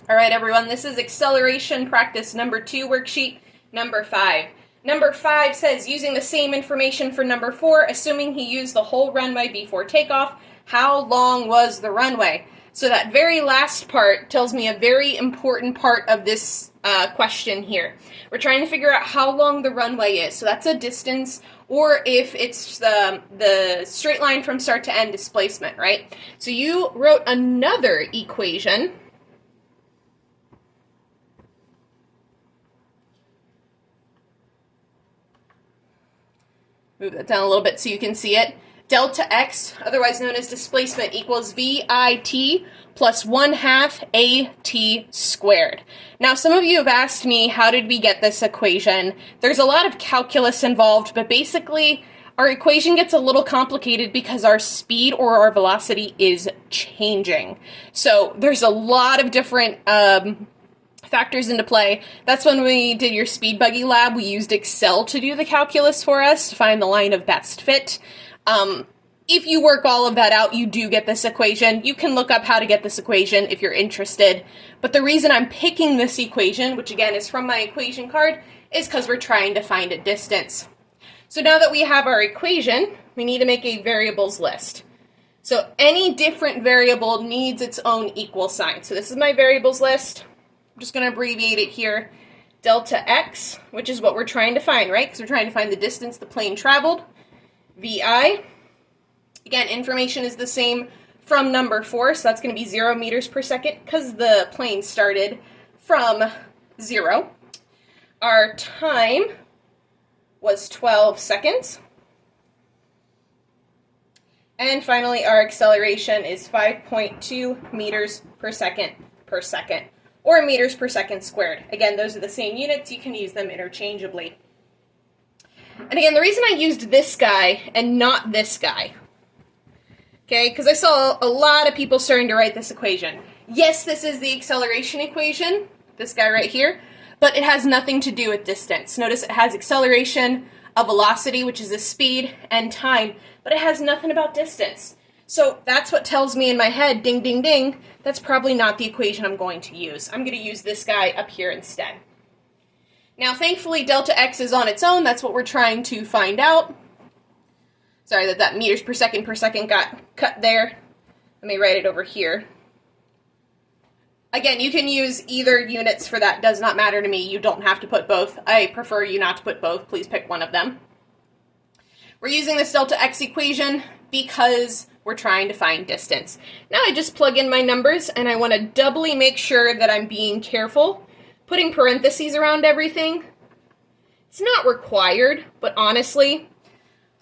All right, everyone, this is acceleration practice number 2, worksheet number 5. Number 5 says, using the same information for number 4, assuming he used the whole runway before takeoff, how long was the runway? So that very last part tells me a very important part of this question here. We're trying to figure out how long the runway is. So that's a distance, or if it's the straight line from start to end displacement, right? So you wrote another equation. Move that down a little bit so you can see it. Delta x, otherwise known as displacement, equals VIT plus 1/2 AT squared. Now, some of you have asked me, how did we get this equation? There's a lot of calculus involved, but basically, our equation gets a little complicated because our speed or our velocity is changing. So there's a lot of different factors into play. That's when we did your speed buggy lab. We used Excel to do the calculus for us to find the line of best fit. If you work all of that out, you do get this equation. You can look up how to get this equation if you're interested. But the reason I'm picking this equation, which again is from my equation card, is because we're trying to find a distance. So now that we have our equation, we need to make a variables list. So any different variable needs its own equal sign. So this is my variables list. I'm just going to abbreviate it here. Delta x, which is what we're trying to find, right? Because we're trying to find the distance the plane traveled. VI. Again, information is the same from number 4, so that's going to be 0 meters per second because the plane started from 0. Our time was 12 seconds. And finally, our acceleration is 5.2 meters per second, or meters per second squared. Again, those are the same units. You can use them interchangeably. And again, the reason I used this guy and not this guy, okay, because I saw a lot of people starting to write this equation. Yes, this is the acceleration equation, this guy right here, but it has nothing to do with distance. Notice it has acceleration, a velocity, which is the speed, and time, but it has nothing about distance. So that's what tells me in my head, ding, ding, ding, that's probably not the equation I'm going to use. I'm going to use this guy up here instead. Now, thankfully, delta x is on its own. That's what we're trying to find out. Sorry that meters per second got cut there. Let me write it over here. Again, you can use either units for that. Does not matter to me. You don't have to put both. I prefer you not to put both. Please pick one of them. We're using this delta x equation because we're trying to find distance. Now I just plug in my numbers, and I want to doubly make sure that I'm being careful. Putting parentheses around everything, it's not required, but honestly,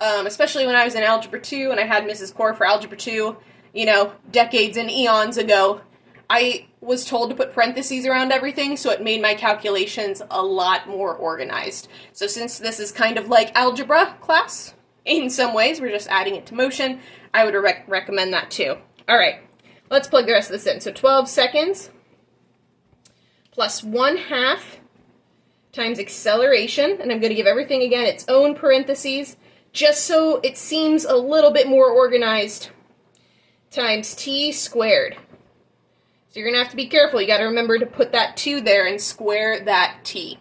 especially when I was in Algebra 2 and I had Mrs. Core for Algebra 2, you know, decades and eons ago, I was told to put parentheses around everything, so it made my calculations a lot more organized. So since this is kind of like algebra class, in some ways, we're just adding it to motion, I would recommend that too. All right, let's plug the rest of this in. So 12 seconds. Plus 1/2 times acceleration, and I'm going to give everything again its own parentheses, just so it seems a little bit more organized, times t squared. So you're going to have to be careful. You got to remember to put that 2 there and square that t.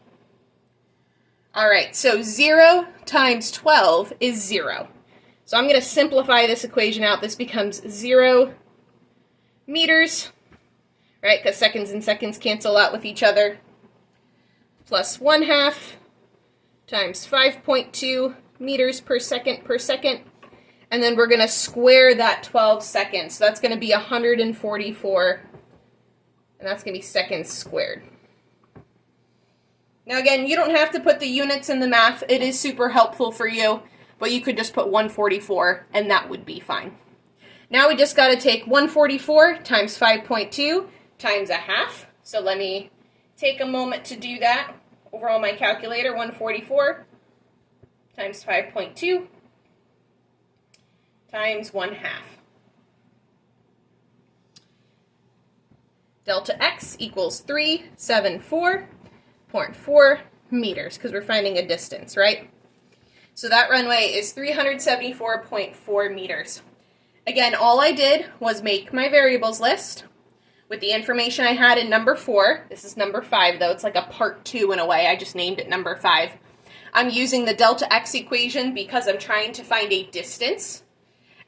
All right, so 0 times 12 is 0. So I'm going to simplify this equation out. This becomes 0 meters, right, because seconds and seconds cancel out with each other, plus 1/2 times 5.2 meters per second, and then we're going to square that 12 seconds. So that's going to be 144, and that's going to be seconds squared. Now again, you don't have to put the units in the math. It is super helpful for you, but you could just put 144, and that would be fine. Now we just got to take 144 times 5.2 times 1/2. So let me take a moment to do that over on my calculator. 144 times 5.2 times 1/2. Delta x equals 374.4 meters, because we're finding a distance, right? So that runway is 374.4 meters. Again, all I did was make my variables list, with the information I had in number 4. This is number 5, though. It's like a part 2 in a way. I just named it number 5. I'm using the delta x equation because I'm trying to find a distance.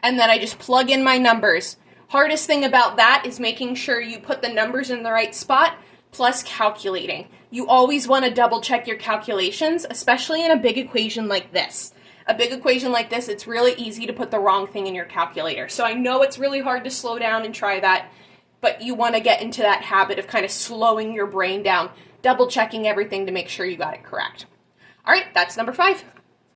And then I just plug in my numbers. Hardest thing about that is making sure you put the numbers in the right spot, plus calculating. You always want to double check your calculations, especially in a big equation like this. A big equation like this, it's really easy to put the wrong thing in your calculator. So I know it's really hard to slow down and try that, but you want to get into that habit of kind of slowing your brain down, double checking everything to make sure you got it correct. All right, that's number 5.